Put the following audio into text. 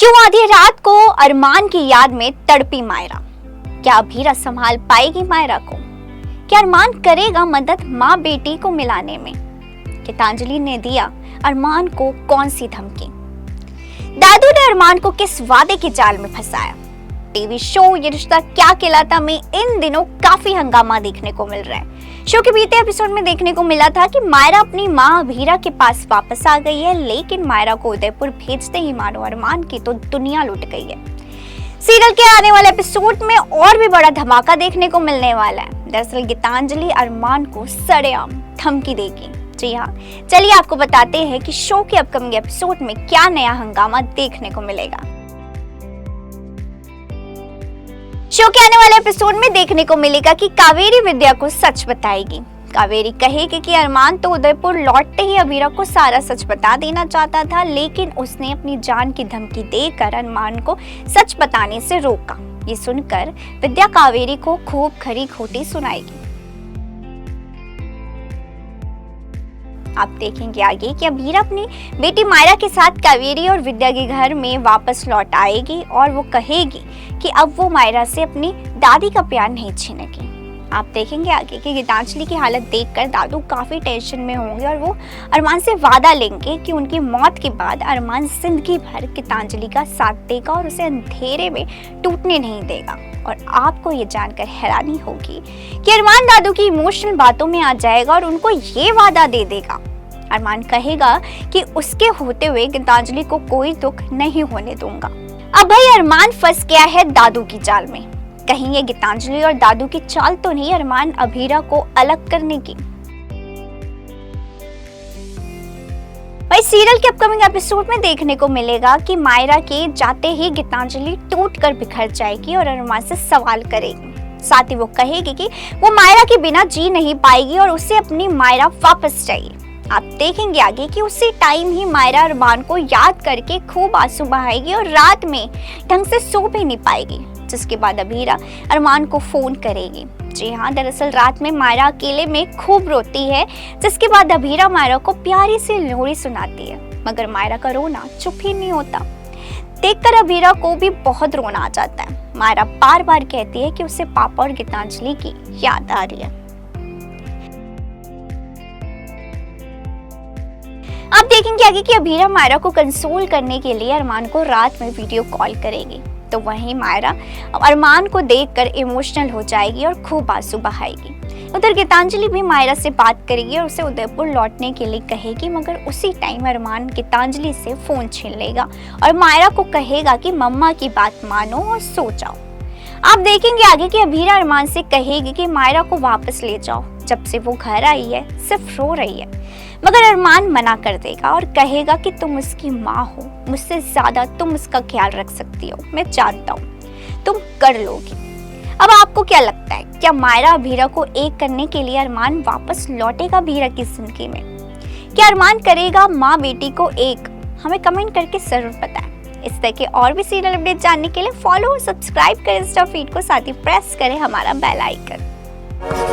क्यों आधी रात को अरमान की याद में तड़पी मायरा? क्या अभीरा संभाल पाएगी मायरा को? क्या अरमान करेगा मदद माँ बेटी को मिलाने में? गीतांजलि ने दिया अरमान को कौन सी धमकी? दादू ने अरमान को किस वादे के जाल में फंसाया? टीवी शो ये रिश्ता क्या कहलाता में इन दिनों काफी हंगामा देखने को मिल रहा है। शो के बीते एपिसोड में देखने को मिला था कि मायरा अपनी माँ अभीरा के पास वापस आ गई है, लेकिन मायरा को उदयपुर भेजते ही मानो अरमान की तो दुनिया लुट गई है। सीरियल के आने वाले एपिसोड में और भी बड़ा धमाका देखने को मिलने वाला है। दरअसल गीतांजलि अरमान को सरेआम धमकी देगी। जी हाँ, चलिए आपको बताते हैं कि शो के अपकमिंग एपिसोड में क्या नया हंगामा देखने को मिलेगा। शो के आने वाले एपिसोड में देखने को मिलेगा कि कावेरी विद्या को सच बताएगी। कावेरी कहेगी कि अरमान तो उदयपुर लौटते ही अभीरा को सारा सच बता देना चाहता था, लेकिन उसने अपनी जान की धमकी देकर अरमान को सच बताने से रोका। ये सुनकर विद्या कावेरी को खूब खरी खोटी सुनाएगी। आप देखेंगे आगे कि अभीरा अपनी बेटी मायरा के साथ कावेरी और विद्या के घर में वापस लौट आएगी और वो कहेगी कि अब वो मायरा से अपनी दादी का प्यार नहीं छीनेगी। आप देखेंगे आगे कि गीतांजलि की हालत देखकर दादू काफी टेंशन में होंगे और वो अरमान से वादा लेंगे कि उनकी मौत के बाद अरमान जिंदगी भर गीतांजलि का साथ देगा और उसे अंधेरे में टूटने नहीं देगा। और आपको ये जानकर हैरानी होगी कि अरमान दादू की इमोशनल बातों में आ जाएगा और उनको ये वादा दे देगा। अरमान कहेगा कि उसके होते हुए गीतांजलि को कोई दुख नहीं होने दूंगा। अब भाई अरमान फंस गया है दादू की जाल में। कहीं ये गीतांजलि और दादू की चाल तो नहीं अरमान अभीरा को अलग करने की? भाई सीरियल के अपकमिंग एपिसोड में देखने को मिलेगा कि मायरा के जाते ही गीतांजलि टूटकर बिखर जाएगी और अरमान से सवाल करेगी। साथ ही वो कहेगी कि वो मायरा के बिना जी नहीं पाएगी और उसे अपनी मायरा वापस चाहिए। आप देखेंगे आगे कि उसी टाइम ही मायरा अरमान को याद करके खूब आंसू बहाएगी और रात में ढंग से सो भी नहीं पाएगी, जिसके बाद अभीरा अरमान को फोन करेगी। जी हाँ, दरअसल रात में मायरा अकेले में खूब रोती है, जिसके बाद अभीरा मायरा को प्यारी सी लोरी सुनाती है, मगर मायरा का रोना चुप ही नहीं होता। देखकर अभीरा को भी बहुत रोना आ जाता है। मायरा बार बार कहती है कि उसे पापा और गीतांजलि की याद आ रही है। आप देखेंगे आगे कि अभीरा मायरा को कंसोल करने के लिए अरमान को रात में वीडियो कॉल करेगी, तो वहीं मायरा अरमान को देखकर इमोशनल हो जाएगी और खूब आंसू बहाएगी। उधर गीतांजलि भी मायरा से बात करेगी और उसे उदयपुर लौटने के लिए कहेगी, मगर उसी टाइम अरमान गीतांजलि से फोन छीन लेगा और मायरा को कहेगा कि मम्मा की बात मानो और सो जाओ। आप देखेंगे आगे कि अभीरा अरमान से कहेगी कि मायरा को वापस ले जाओ, जब से वो घर आई है सिर्फ रो रही है, मगर अरमान मना कर देगा और कहेगा कि तुम उसकी माँ हो, मुझसे ज्यादा तुम उसका ख्याल रख सकती हो, मैं जानता हूँ तुम कर लोगी। अब आपको क्या लगता है, क्या मायरा अभीरा को एक करने के लिए अरमान वापस लौटेगा अभीरा की जिंदगी में? क्या अरमान करेगा माँ बेटी को एक? हमें कमेंट करके जरूर बताएं। इस तरह के और भी सीरियल अपडेट जानने के लिए फॉलो और सब्सक्राइब करें इंस्टा फीड को, साथ ही प्रेस करें हमारा बेल आइकन।